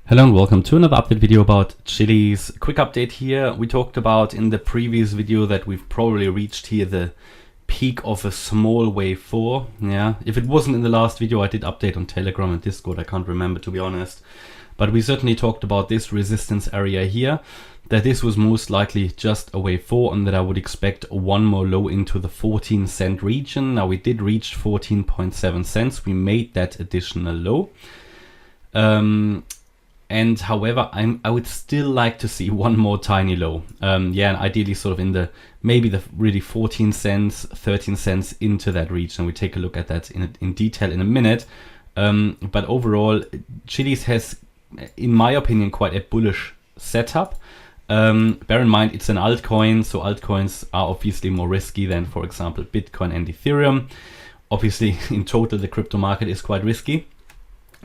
Hello and welcome to another update video about Chiliz. Quick update here. We talked about in the previous video that we've probably reached here the peak of a small wave 4. Yeah, if it wasn't in the last video, I did update on Telegram and Discord. I can't remember, to be honest. But we certainly talked about this resistance area here, that this was most likely just a wave 4 and that I would expect one more low into the 14-cent region. Now we did reach 14.7 cents. We made that additional low. And however, I would still like to see one more tiny low. Yeah, and ideally sort of in the, maybe the really 14 cents, 13 cents into that region. We take a look at that in detail in a minute. But overall, Chiliz has, in my opinion, quite a bullish setup. Bear in mind, it's an altcoin, so altcoins are obviously more risky than, for example, Bitcoin and Ethereum. Obviously, in total, the crypto market is quite risky.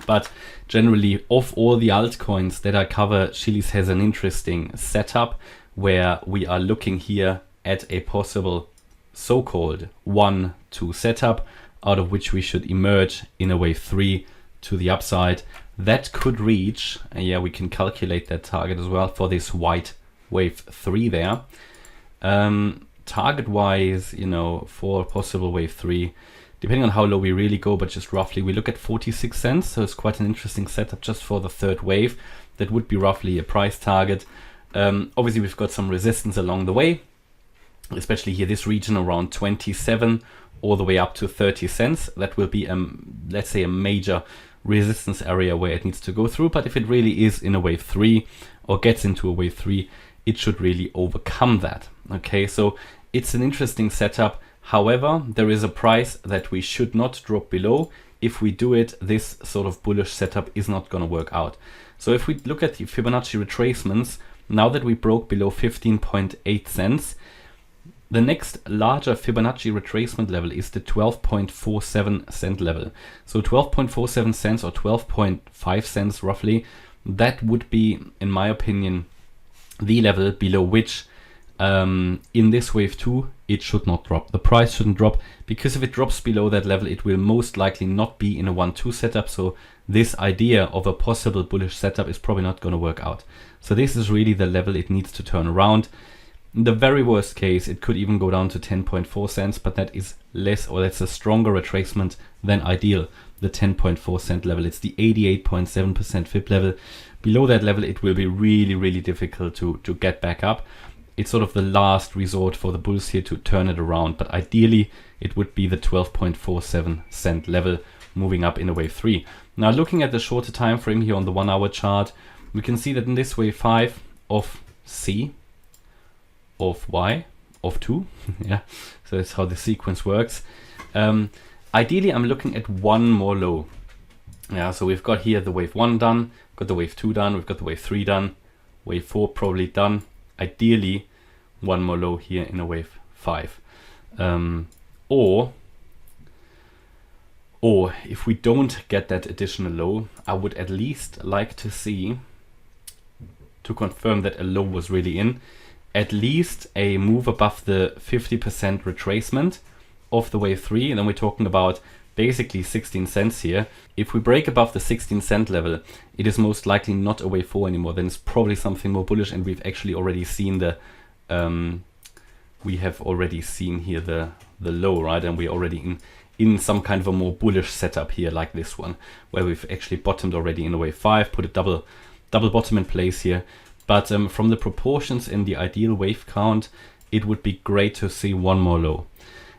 But generally, of all the altcoins that I cover, Chiliz has an interesting setup where we are looking here at a possible so-called 1-2 setup, out of which we should emerge in a wave 3 to the upside. That could reach, yeah, we can calculate that target as well for this white wave 3 there. Target-wise, you know, for possible wave 3, depending on how low we really go, but just roughly, we look at 46 cents. So it's quite an interesting setup just for the third wave. That would be roughly a price target. Obviously, we've got some resistance along the way, especially here, this region around 27 all the way up to 30 cents. That will be, let's say, a major resistance area where it needs to go through. But if it really is in a wave 3 or gets into a wave 3, it should really overcome that. Okay, so it's an interesting setup. However, there is a price that we should not drop below. If we do it, this sort of bullish setup is not going to work out. So if we look at the Fibonacci retracements, now that we broke below 15.8 cents, the next larger Fibonacci retracement level is the 12.47 cent level. So 12.47 cents or 12.5 cents roughly, that would be, in my opinion, the level below which in this wave 2, it should not drop. The price shouldn't drop, because if it drops below that level, it will most likely not be in a 1-2 setup. So this idea of a possible bullish setup is probably not going to work out. So this is really the level it needs to turn around. In the very worst case, it could even go down to 10.4 cents, but that is less, or that's a stronger retracement than ideal. The 10.4 cent level, it's the 88.7% FIB level. Below that level, it will be really, really difficult to get back up. It's sort of the last resort for the bulls here to turn it around, but ideally it would be the 12.47 cent level moving up in a wave 3. Now looking at the shorter time frame here on the 1 hour chart, we can see that in this wave 5 of C, of Y, of 2, yeah, so that's how the sequence works. Ideally I'm looking at one more low. Yeah, so we've got here the wave 1 done, got the wave 2 done, we've got the wave 3 done, wave 4 probably done. Ideally, one more low here in a wave 5. Or if we don't get that additional low, I would at least like to see, to confirm that a low was really in, at least a move above the 50% retracement of the wave 3. And then we're talking about basically 16 cents here. If we break above the 16 cent level, it is most likely not a wave 4 anymore. Then it's probably something more bullish, and we've actually already seen the we have already seen here the low, right? And we're already in some kind of a more bullish setup here, like this one, where we've actually bottomed already in a wave 5, put a double bottom in place here. But from the proportions in the ideal wave count, it would be great to see one more low.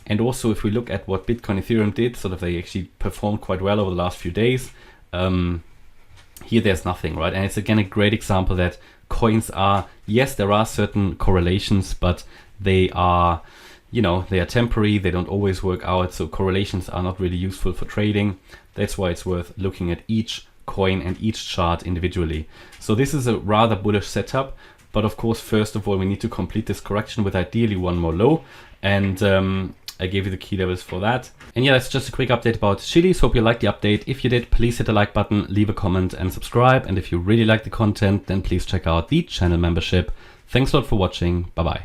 And also, if we look at what Bitcoin Ethereum did, sort of they actually performed quite well over the last few days. Here there's nothing, right? And it's again a great example that coins are, yes, there are certain correlations, but they are, you know, they are temporary. They don't always work out. So correlations are not really useful for trading. That's why it's worth looking at each coin and each chart individually. So this is a rather bullish setup. But of course, first of all, we need to complete this correction with ideally one more low. And I gave you the key levels for that. And yeah, that's just a quick update about Chiliz. Hope you liked the update. If you did, please hit the like button, leave a comment and subscribe. And if you really like the content, then please check out the channel membership. Thanks a lot for watching. Bye bye.